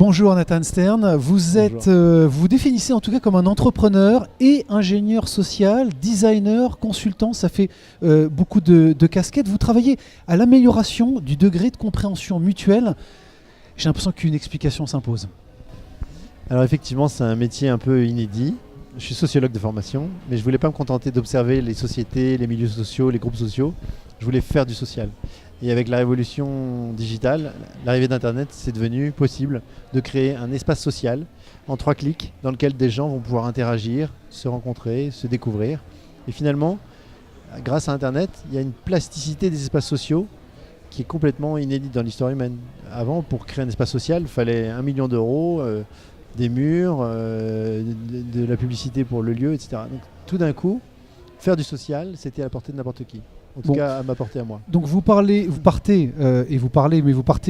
Bonjour Nathan Stern, vous définissez en tout cas comme un entrepreneur et ingénieur social, designer, consultant, ça fait beaucoup de casquettes. Vous travaillez à l'amélioration du degré de compréhension mutuelle. J'ai l'impression qu'une explication s'impose. Alors effectivement, c'est un métier un peu inédit. Je suis sociologue de formation, mais je ne voulais pas me contenter d'observer les sociétés, les milieux sociaux, les groupes sociaux. Je voulais faire du social. Et avec la révolution digitale, l'arrivée d'Internet, c'est devenu possible de créer un espace social en 3 clics dans lequel des gens vont pouvoir interagir, se rencontrer, se découvrir. Et finalement, grâce à Internet, il y a une plasticité des espaces sociaux qui est complètement inédite dans l'histoire humaine. Avant, pour créer un espace social, il fallait 1 million d'euros, des murs, de la publicité pour le lieu, etc. Donc tout d'un coup, faire du social, c'était à la portée de n'importe qui. En tout cas, à ma portée à moi. Donc vous partez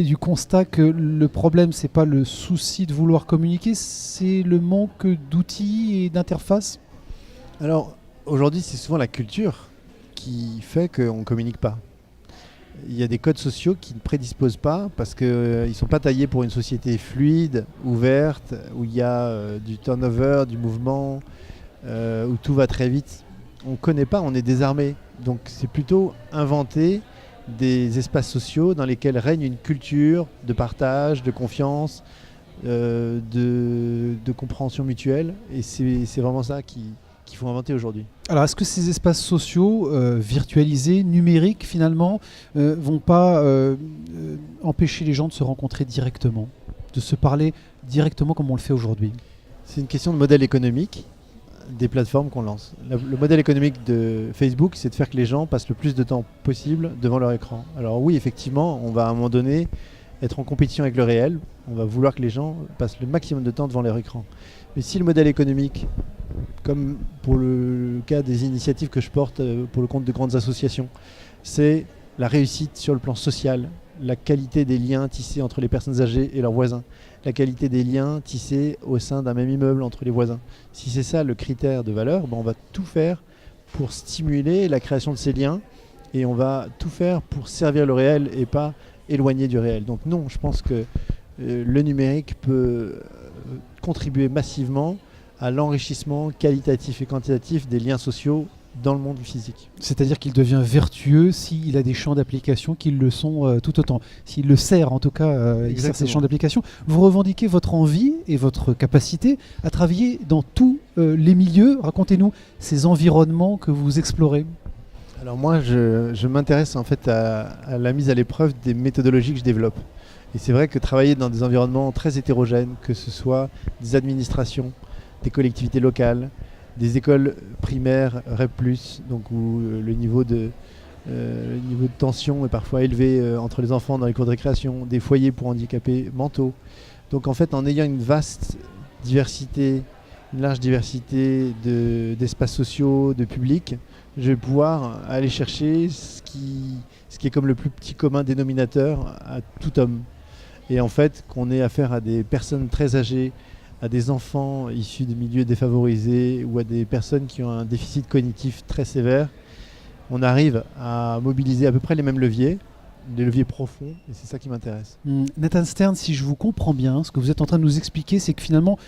du constat que le problème, c'est pas le souci de vouloir communiquer, c'est le manque d'outils et d'interfaces. Alors aujourd'hui, c'est souvent la culture qui fait qu'on ne communique pas. Il y a des codes sociaux qui ne prédisposent pas parce qu'ils ne sont pas taillés pour une société fluide, ouverte, où il y a du turnover, du mouvement, où tout va très vite. On ne connaît pas, on est désarmé. Donc c'est plutôt inventer des espaces sociaux dans lesquels règne une culture de partage, de confiance, de compréhension mutuelle. Et c'est vraiment ça qu'il faut inventer aujourd'hui. Alors est-ce que ces espaces sociaux virtualisés, numériques finalement, vont pas empêcher les gens de se rencontrer directement, de se parler directement comme on le fait aujourd'hui? C'est une question de modèle économique des plateformes qu'on lance. Le modèle économique de Facebook, c'est de faire que les gens passent le plus de temps possible devant leur écran. Alors oui, effectivement, on va à un moment donné être en compétition avec le réel. On va vouloir que les gens passent le maximum de temps devant leur écran. Mais si le modèle économique, comme pour le cas des initiatives que je porte pour le compte de grandes associations, c'est la réussite sur le plan social, la qualité des liens tissés entre les personnes âgées et leurs voisins, la qualité des liens tissés au sein d'un même immeuble entre les voisins. Si c'est ça le critère de valeur, on va tout faire pour stimuler la création de ces liens et on va tout faire pour servir le réel et pas éloigner du réel. Donc non, je pense que le numérique peut contribuer massivement à l'enrichissement qualitatif et quantitatif des liens sociaux dans le monde physique. C'est-à-dire qu'il devient vertueux s'il a des champs d'application qui le sont tout autant. S'il le sert, en tout cas, il sert ses champs d'application. Vous revendiquez votre envie et votre capacité à travailler dans tous les milieux. Racontez-nous ces environnements que vous explorez. Alors moi, je m'intéresse en fait à la mise à l'épreuve des méthodologies que je développe. Et c'est vrai que travailler dans des environnements très hétérogènes, que ce soit des administrations, des collectivités locales, des écoles primaires REP+, donc où le niveau de tension est parfois élevé entre les enfants dans les cours de récréation, des foyers pour handicapés mentaux. Donc en fait, en ayant une vaste diversité, une large diversité d'espaces sociaux, de publics, je vais pouvoir aller chercher ce qui est comme le plus petit commun dénominateur à tout homme. Et en fait, qu'on ait affaire à des personnes très âgées, à des enfants issus de milieux défavorisés ou à des personnes qui ont un déficit cognitif très sévère, on arrive à mobiliser à peu près les mêmes leviers, des leviers profonds, et c'est ça qui m'intéresse. Nathan Stern, si je vous comprends bien, ce que vous êtes en train de nous expliquer, c'est que finalement,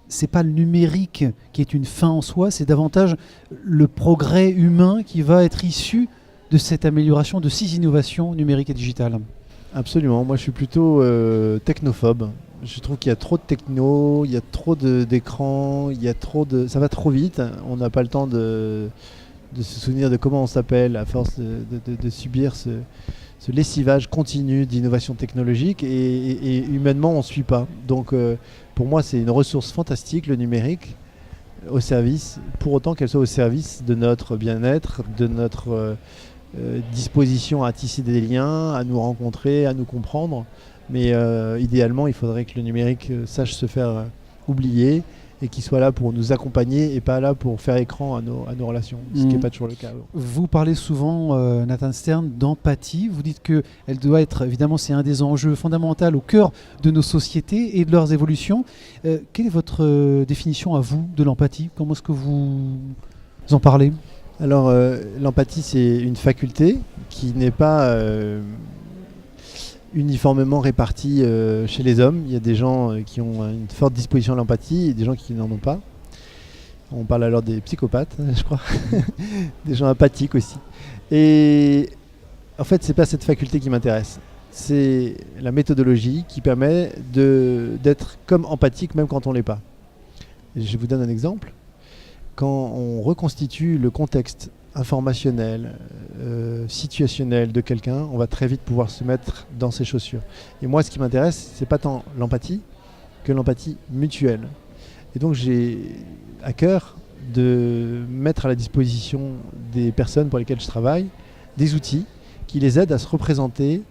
c'est pas le numérique qui est une fin en soi, c'est davantage le progrès humain qui va être issu de cette amélioration, de ces innovations numériques et digitales. Absolument, moi je suis plutôt technophobe. Je trouve qu'il y a trop de techno, il y a trop d'écrans, ça va trop vite. On n'a pas le temps de se souvenir de comment on s'appelle à force de subir ce lessivage continu d'innovation technologique et humainement on ne suit pas. Donc pour moi c'est une ressource fantastique, le numérique, au service, pour autant qu'elle soit au service de notre bien-être, de notre disposition à tisser des liens, à nous rencontrer, à nous comprendre. Mais idéalement, il faudrait que le numérique sache se faire oublier et qu'il soit là pour nous accompagner et pas là pour faire écran à nos relations, ce qui n'est pas toujours le cas. Vous parlez souvent, Nathan Stern, d'empathie. Vous dites qu'elle doit être, évidemment, c'est un des enjeux fondamentaux au cœur de nos sociétés et de leurs évolutions. Quelle est votre définition à vous de l'empathie? Comment est-ce que vous en parlez? Alors, l'empathie, c'est une faculté qui n'est pas uniformément répartis chez les hommes. Il y a des gens qui ont une forte disposition à l'empathie et des gens qui n'en ont pas. On parle alors des psychopathes, je crois. Des gens apathiques aussi. Et en fait, c'est pas cette faculté qui m'intéresse. C'est la méthodologie qui permet d'être comme empathique même quand on l'est pas. Et je vous donne un exemple. Quand on reconstitue le contexte informationnel, situationnel de quelqu'un, on va très vite pouvoir se mettre dans ses chaussures. Et moi, ce qui m'intéresse, c'est pas tant l'empathie que l'empathie mutuelle. Et donc, j'ai à cœur de mettre à la disposition des personnes pour lesquelles je travaille des outils qui les aident à se représenter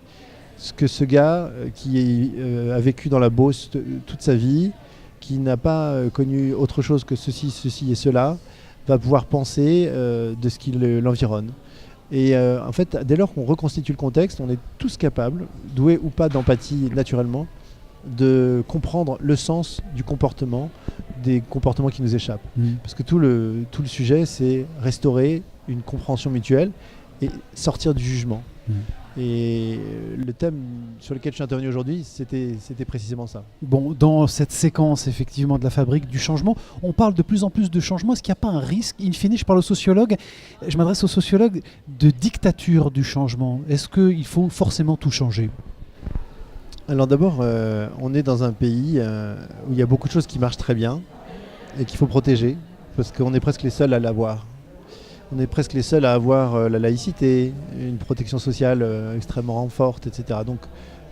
ce que ce gars qui a vécu dans la Beauce toute sa vie, qui n'a pas connu autre chose que ceci et cela, va pouvoir penser de ce qui l'environne. Et en fait, dès lors qu'on reconstitue le contexte, on est tous capables, doués ou pas d'empathie naturellement, de comprendre le sens du comportement, des comportements qui nous échappent. Parce que tout le sujet, c'est restaurer une compréhension mutuelle et sortir du jugement. Et le thème sur lequel je suis intervenu aujourd'hui, c'était précisément ça. Bon, dans cette séquence effectivement de la fabrique du changement, on parle de plus en plus de changement. Est-ce qu'il n'y a pas un risque, in fine, je parle aux sociologues, je m'adresse aux sociologues, de dictature du changement? Est-ce qu'il faut forcément tout changer? Alors d'abord, on est dans un pays où il y a beaucoup de choses qui marchent très bien et qu'il faut protéger, parce qu'on est presque les seuls à l'avoir. On est presque les seuls à avoir la laïcité, une protection sociale extrêmement forte, etc. Donc,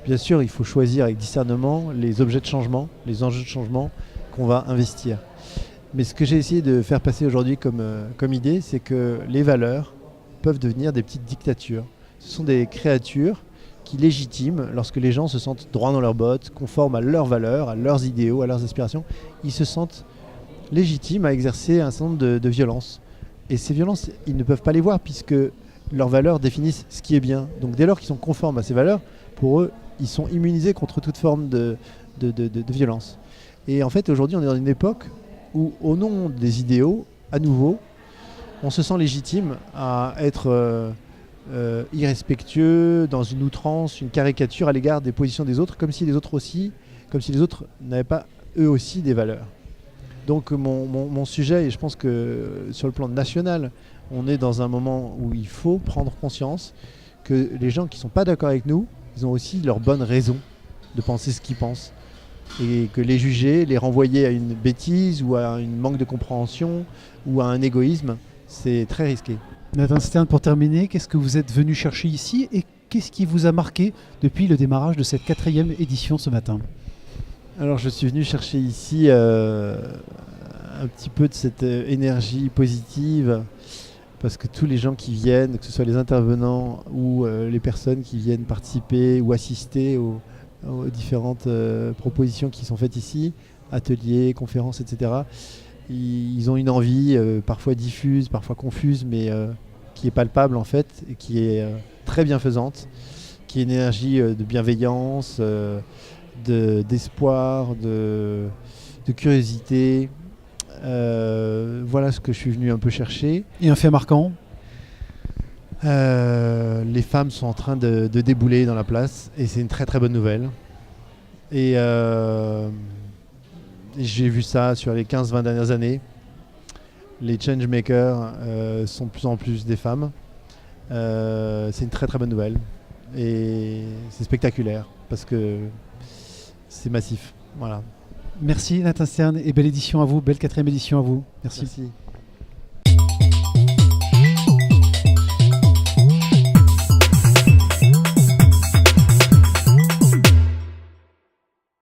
bien sûr, il faut choisir avec discernement les objets de changement, les enjeux de changement qu'on va investir. Mais ce que j'ai essayé de faire passer aujourd'hui comme idée, c'est que les valeurs peuvent devenir des petites dictatures. Ce sont des créatures qui légitiment, lorsque les gens se sentent droits dans leurs bottes, conformes à leurs valeurs, à leurs idéaux, à leurs aspirations, ils se sentent légitimes à exercer un certain nombre de violences. Et ces violences, ils ne peuvent pas les voir puisque leurs valeurs définissent ce qui est bien. Donc dès lors qu'ils sont conformes à ces valeurs, pour eux, ils sont immunisés contre toute forme de violence. Et en fait, aujourd'hui, on est dans une époque où, au nom des idéaux, à nouveau, on se sent légitime à être irrespectueux, dans une outrance, une caricature à l'égard des positions des autres, comme si les autres n'avaient pas eux aussi des valeurs. Donc mon sujet, et je pense que sur le plan national, on est dans un moment où il faut prendre conscience que les gens qui ne sont pas d'accord avec nous, ils ont aussi leurs bonnes raisons de penser ce qu'ils pensent. Et que les juger, les renvoyer à une bêtise ou à un manque de compréhension ou à un égoïsme, c'est très risqué. Nathan Stern, pour terminer, qu'est-ce que vous êtes venu chercher ici et qu'est-ce qui vous a marqué depuis le démarrage de cette 4e édition ce matin? Alors je suis venu chercher ici un petit peu de cette énergie positive parce que tous les gens qui viennent, que ce soit les intervenants ou les personnes qui viennent participer ou assister aux différentes propositions qui sont faites ici, ateliers, conférences, etc., ils ont une envie parfois diffuse, parfois confuse, mais qui est palpable en fait et qui est très bienfaisante, qui est une énergie de bienveillance, d'espoir, de curiosité. Voilà ce que je suis venu un peu chercher. Et un fait marquant? Les femmes sont en train de débouler dans la place et c'est une très très bonne nouvelle. Et j'ai vu ça sur les 15-20 dernières années. Les changemakers sont de plus en plus des femmes. C'est une très très bonne nouvelle. Et c'est spectaculaire parce que c'est massif. Voilà. Merci Nathan Stern et belle édition à vous, belle 4e édition à vous. Merci. Merci.